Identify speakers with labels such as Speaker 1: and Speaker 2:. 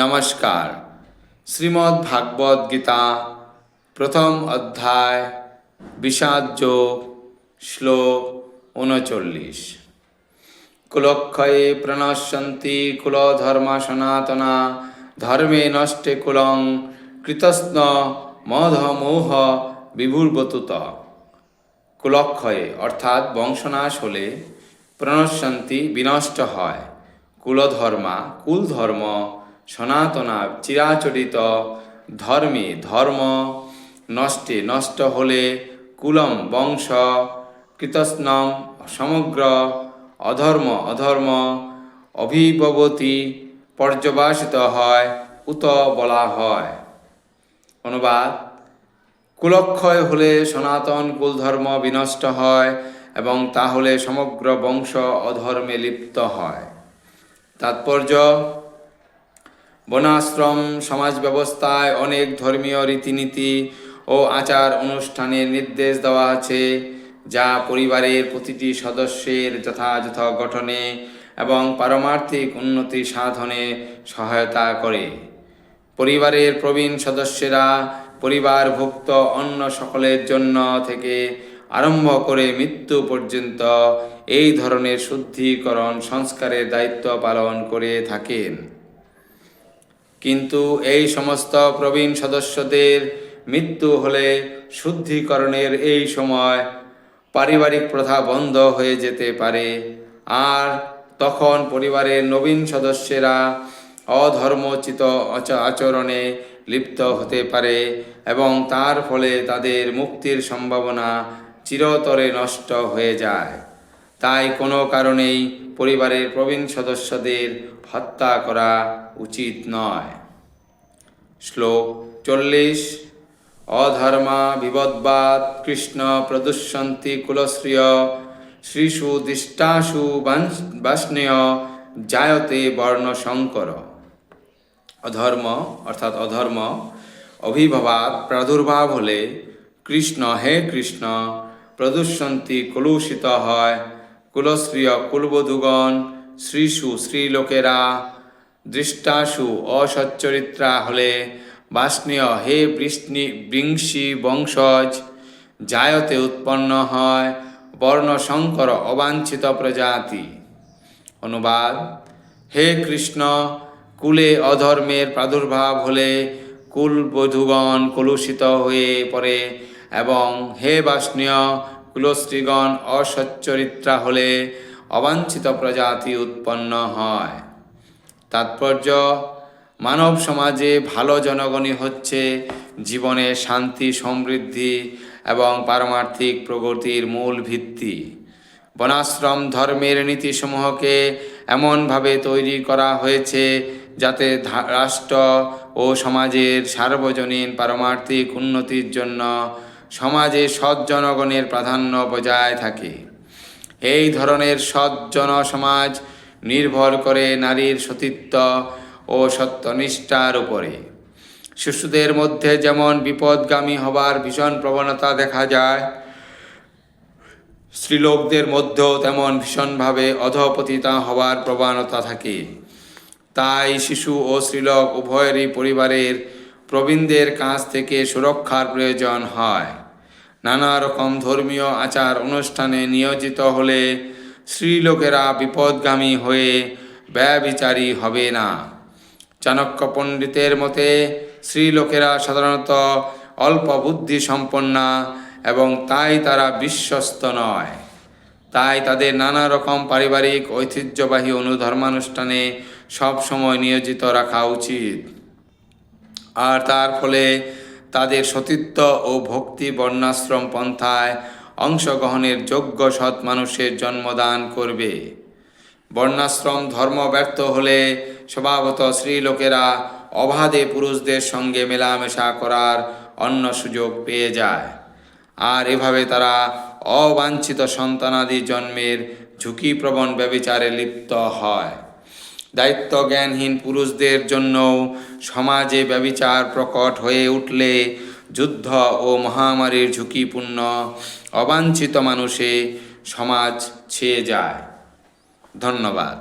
Speaker 1: নমস্কার। শ্রীমদ্ ভাগবত গীতা প্রথম অধ্যায় বিষাদ যোগ শ্লোক ৩৯। কুলক্ষয়ে প্রণশ্যন্তি কুলধর্মা সনাতনা ধর্মে নষ্টে কুলং কৃতস্ন মধমোহ বিভূর্বতুত। কুলক্ষয়ে অর্থাৎ বংশনাশ হলে, প্রণশ্যন্তি বিনষ্ট হয়, কুলধর্মা কুলধর্ম, সনাতনা চিরাচরিত, ধর্মে ধর্ম, নষ্টে নষ্ট হলে, কুলম বংশ, কৃতস্নম সমগ্র, অধর্ম অধর্ম, অভিভবতি পর্যবাসিত হয়, উত বলা হয়। অনুবাদ: কুলক্ষয় হলে সনাতন কুলধর্ম বিনষ্ট হয় এবং তাহলে সমগ্র বংশ অধর্মে লিপ্ত হয়। তাৎপর্য: বর্ণাশ্রম সমাজ ব্যবস্থায় অনেক ধর্মীয় রীতিনীতি ও আচার অনুষ্ঠানের নির্দেশ দেওয়া আছে, যা পরিবারের প্রতিটি সদস্যের যথাযথ গঠনে এবং পারমার্থিক উন্নতি সাধনে সহায়তা করে। পরিবারের প্রবীণ সদস্যরা পরিবারভুক্ত অন্য সকলের জন্য থেকে আরম্ভ করে মৃত্যু পর্যন্ত এই ধরনের শুদ্ধিকরণ সংস্কারের দায়িত্ব পালন করে থাকেন। কিন্তু এই সমস্ত প্রবীণ সদস্যদের মৃত্যু হলে শুদ্ধিকরণের এই সময় পারিবারিক প্রথা বন্ধ হয়ে যেতে পারে, আর তখন পরিবারের নবীন সদস্যরা অধর্মোচিত আচরণে লিপ্ত হতে পারে এবং তার ফলে তাদের মুক্তির সম্ভাবনা চিরতরে নষ্ট হয়ে যায়। তাই কোনো কারণেই পরিবারের প্রবীণ সদস্যদের হত্যা করা উচিত নয়। শ্লোক ৪০। অধর্মা বিবদবাদ কৃষ্ণ প্রদুষ্যন্তি কুলশ্রিয় শ্রীষু দিষ্টাসু বাষ্ণেয় জায়তে বর্ণশঙ্কর। অধর্ম অর্থাৎ অধর্ম অভিভবাত প্রাদুর্ভাব হলে, কৃষ্ণ হে কৃষ্ণ, প্রদুষ্যন্তি কলুষিত হয়, কুলশ্রিয় কুলবধূগণ, শ্রীষু স্ত্রীলোকেরা, দৃষ্টাসু অসচ্চরিত্রা হলে, বাষ্ণীয় হে বৃংশী বংশজ, জায়তে উৎপন্ন হয়, বর্ণশঙ্কর অবাঞ্ছিত প্রজাতি। অনুবাদ: হে কৃষ্ণ, কুলে অধর্মের প্রাদুর্ভাব হলে কুলবধূগণ কলুষিত হয়ে পড়ে এবং হে বাষ্ণীয় কুলস্ত্রীগণ অসচ্চরিত্রা হলে অবাঞ্ছিত প্রজাতি উৎপন্ন হয়। তাৎপর্য: মানব সমাজে ভালো জনগণই হচ্ছে জীবনে শান্তি, সমৃদ্ধি এবং পারমার্থিক প্রগতির মূল ভিত্তি। বর্ণাশ্রম ধর্মের নীতিসমূহকে এমনভাবে তৈরি করা হয়েছে যাতে রাষ্ট্র ও সমাজের সার্বজনীন পারমার্থিক উন্নতির জন্য সমাজে সৎ জনগণের প্রাধান্য বজায় থাকে। এই ধরনের সৎ জনসমাজ নির্ভর করে নারীর সতীত্ব ও সত্যনিষ্ঠার উপরে। শিশুদের মধ্যে যেমন বিপদগামী হবার ভীষণ প্রবণতা দেখা যায়, স্ত্রীলোকদের মধ্যেও তেমন ভীষণভাবে অধঃপতিতা হওয়ার প্রবণতা থাকে। তাই শিশু ও স্ত্রীলোক উভয়েরই পরিবারের প্রবীণদের কাছ থেকে সুরক্ষার প্রয়োজন হয়। নানা রকম ধর্মীয় আচার অনুষ্ঠানে নিয়োজিত হলে স্ত্রীলোকেরা বিপদগামী হয়ে ব্যভিচারী হবে না। চাণক্য পণ্ডিতের মতে স্ত্রীলোকেরা সাধারণত অল্প বুদ্ধি সম্পন্না এবং তাই তারা বিশ্বস্ত নয়। তাই তাদের নানা রকম পারিবারিক ঐতিহ্যবাহী অনুধর্মানুষ্ঠানে সবসময় নিয়োজিত রাখা উচিত, আর তার ফলে তাদের সতীত্ব ও ভক্তি বর্ণাশ্রম পন্থায় অংশগ্রহণের যোগ্য সৎ মানুষের জন্মদান করবে। বর্ণাশ্রম ধর্ম ব্যর্থ হলে স্বভাবত স্ত্রীলোকেরা অবাধে পুরুষদের সঙ্গে মেলামেশা করার অন্য সুযোগ পেয়ে যায়, আর এভাবে তারা অবাঞ্ছিত সন্তানাদি জন্মের ঝুঁকিপ্রবণ ব্যভিচারে লিপ্ত হয়। দায়িত্ব জ্ঞানহীন পুরুষদের জন্যও সমাজে ব্যভিচার প্রকট হয়ে উঠলে যুদ্ধ ও মহামারীর ঝুঁকিপূর্ণ অবাঞ্ছিত মানুষে সমাজ ছেয়ে যায়। ধন্যবাদ।